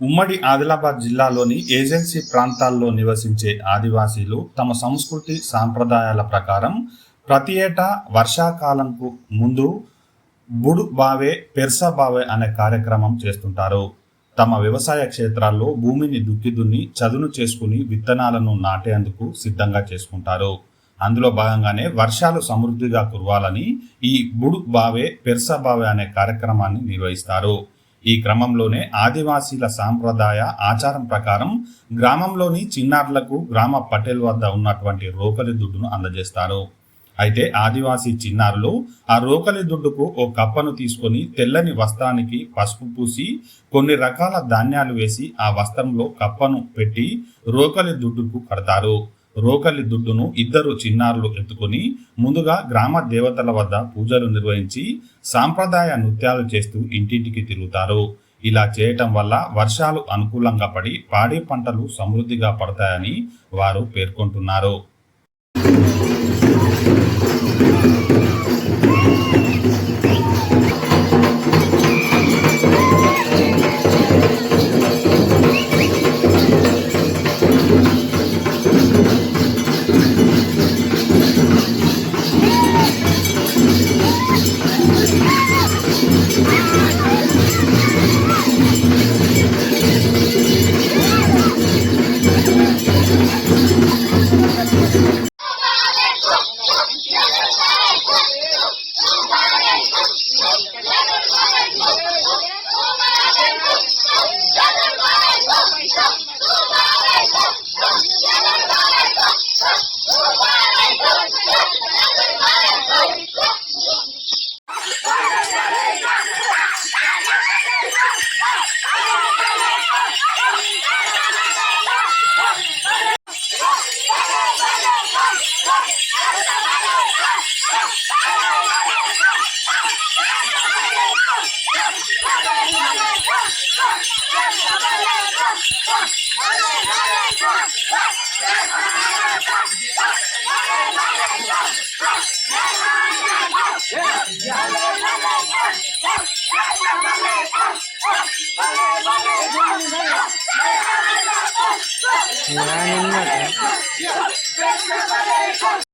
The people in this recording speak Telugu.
ఉమ్మడి ఆదిలాబాద్ జిల్లాలోని ఏజెన్సీ ప్రాంతాల్లో నివసించే ఆదివాసీలు తమ సంస్కృతి సాంప్రదాయాల ప్రకారం ప్రతి ఏటా వర్షాకాలంకు ముందు బుడు బావే పెర్సా బావే అనే కార్యక్రమం చేస్తుంటారు. తమ వ్యవసాయ క్షేత్రాల్లో భూమిని దుక్కి చదును చేసుకుని విత్తనాలను నాటేందుకు సిద్ధంగా చేసుకుంటారు. అందులో భాగంగానే వర్షాలు సమృద్ధిగా కురవాలని ఈ బుడు బావే పెర్సా బావే అనే కార్యక్రమాన్ని నిర్వహిస్తారు. ఈ క్రమంలోనే ఆదివాసీల సాంప్రదాయ ఆచారం ప్రకారం గ్రామంలోని చిన్నారులకు గ్రామ పటేల్ వద్ద ఉన్నటువంటి రోకలి దుడ్డును అందజేస్తారు. అయితే ఆదివాసీ చిన్నారులు ఆ రోకలి దుడ్డుకు ఓ కప్పను తీసుకొని తెల్లని వస్త్రానికి పసుపు పూసి కొన్ని రకాల ధాన్యాలు వేసి ఆ వస్త్రంలో కప్పను పెట్టి రోకలి దుడ్డుకు కడతారు. రోకలి దుడ్డును ఇద్దరు చిన్నారులు ఎత్తుకొని ముందుగా గ్రామ దేవతల వద్ద పూజలు నిర్వహించి సాంప్రదాయ నృత్యాలు చేస్తూ ఇంటింటికి తిరుగుతారు. ఇలా చేయటం వల్ల వర్షాలు అనుకూలంగా పడి పాడి పంటలు సమృద్ధిగా పడతాయని వారు పేర్కొంటున్నారు.